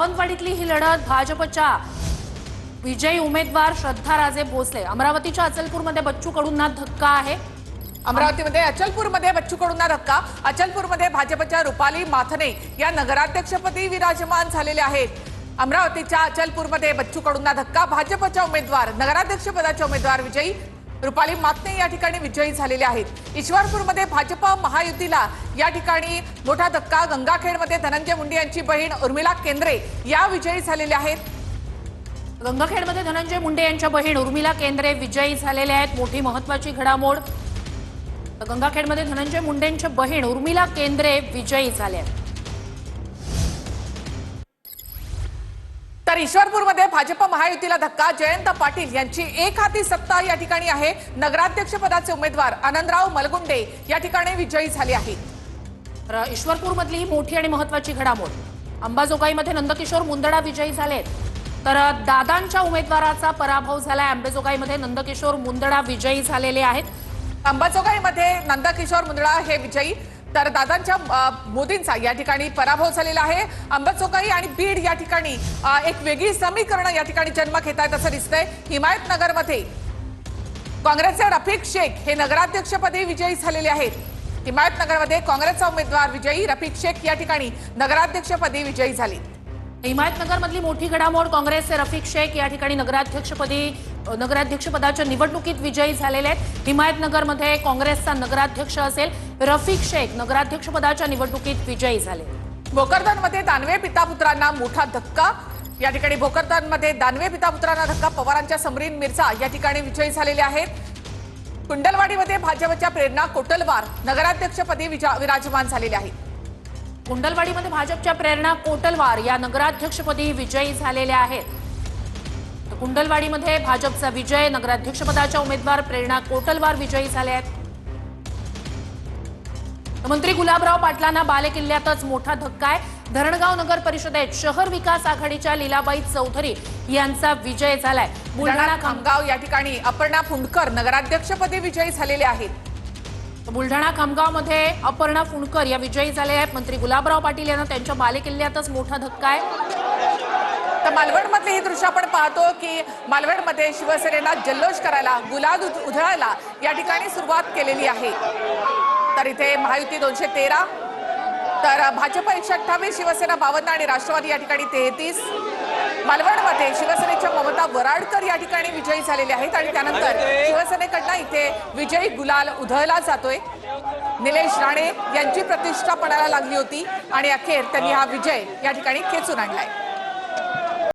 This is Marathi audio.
सावंतवाडीतली ही लढत भाजपच्या विजयी उमेदवार श्रद्धा राजे भोसले। अमरावतीच्या अचलपूरमध्ये बच्चू कडूंना धक्का आहे। अमरावतीमध्ये अचलपूरमध्ये बच्चू कडूंना धक्का। अचलपूरमध्ये भाजपच्या रुपाली माथने या नगराध्यक्षपदी विराजमान झालेले आहेत। अमरावतीच्या अचलपूरमध्ये बच्चू कडूंना धक्का। भाजपच्या उमेदवार नगराध्यक्षपदाचे उमेदवार विजयी रुपाली माथने या ठिकाणी विजयी झालेले आहेत। ईश्वरपूरमध्ये भाजप महायुतीला या ठिकाणी मोठा धक्का। गंगाखेडमध्ये धनंजय मुंडे यांची बहीण उर्मिला केंद्रे या विजयी झालेल्या आहेत। गंगाखेडमध्ये धनंजय मुंडे यांच्या बहीण उर्मिला केंद्रे विजयी झालेल्या आहेत। मोठी महत्त्वाची घडामोड। गंगाखेडमध्ये धनंजय मुंडेंच्या बहीण उर्मिला केंद्रे विजयी झाल्या। तर ईश्वरपूरमध्ये भाजप महायुतीला धक्का। जयंत पाटील यांची एक हाती सत्ता या ठिकाणी आहे। नगराध्यक्ष पदाचे उमेदवार आनंदराव मलगुंडे या ठिकाणी विजयी झाले आहेत। ईश्वरपूरमधली ही मोठी आणि महत्त्वाची घडामोड। अंबाजोगाईमध्ये नंदकिशोर मुंदडा विजयी झालेत, तर दादांच्या उमेदवाराचा पराभव झालाय। अंबाजोगाईमध्ये नंदकिशोर मुंदडा विजयी झालेले आहेत। अंबाजोगाईमध्ये नंदकिशोर मुंदडा हे विजयी, तर दादांच्या मोदींचा या ठिकाणी पराभव झालेला आहे। अंबाजोगाई आणि बीड या ठिकाणी एक वेगळी समीकरण या ठिकाणी जन्म घेत आहेत असं दिसतंय। हिमायतनगरमध्ये काँग्रेसचे रफिक शेख हे नगराध्यक्षपदी विजयी झालेले आहेत। हिमायतनगरमध्ये काँग्रेसचा उमेदवार विजयी रफिक शेख या ठिकाणी नगराध्यक्षपदी विजयी झाले। हिमायतनगरमधली मोठी घडामोड। काँग्रेसचे रफिक शेख या ठिकाणी नगराध्यक्षपदाच्या निवडणुकीत विजयी झालेले आहेत। हिमायतनगरमध्ये काँग्रेसचा नगराध्यक्ष असेल रफिक शेख नगराध्यक्षपदाच्या निवडणुकीत विजयी झाले। भोकरदनमध्ये दानवे पितापुत्रांना मोठा धक्का। या ठिकाणी भोकरदनमध्ये दानवे पितापुत्रांना धक्का। पवारांच्या समरीन मिर्झा या ठिकाणी विजयी झालेले आहेत। कुंडलवाडीमध्ये भाजपच्या प्रेरणा कोटलवार नगराध्यक्षपदी विराजमान झालेले आहेत। कुंडलवाडीमध्ये भाजपच्या प्रेरणा कोटलवार या नगराध्यक्षपदी विजयी झालेल्या आहेत। कुंडलवाडीमध्ये भाजपचा विजय। नगराध्यक्षपदाच्या उमेदवार प्रेरणा कोटलवार विजयी झाले आहेत। मंत्री गुलाबराव पाटलांना बालेकिल्ल्यातच मोठा धक्का आहे। धरणगाव नगर परिषदेत शहर विकास आघाडीच्या लीलाबाई चौधरी यांचा विजय झालाय। बुलढाणा खामगाव या ठिकाणी अपर्णा फुंडकर नगराध्यक्षपदी विजयी झालेले आहेत। बुलढाणा खामगावमध्ये अपर्णा फुंडकर या विजयी झाल्या आहेत। मंत्री गुलाबराव पाटील यांना त्यांच्या बालेकिल्ल्यातच मोठा धक्का आहे। तर मालवणमधले हे दृश्य आपण पाहतो की मालवणमध्ये शिवसेनेला जल्लोष करायला, गुलाल उधळायला या ठिकाणी सुरुवात केलेली आहे। तर इथे महायुती 213, तर भाजप 128, शिवसेना 52 आणि राष्ट्रवादी या ठिकाणी 33। मालवणमध्ये शिवसेनेच्या ममता वराडकर या ठिकाणी विजयी झालेले आहेत आणि त्यानंतर शिवसेनेकडनं इथे विजयी गुलाल उधळला जातोय। निलेश राणे यांची प्रतिष्ठा पणाला लागली होती आणि अखेर त्यांनी हा विजय या ठिकाणी खेचून आणलाय।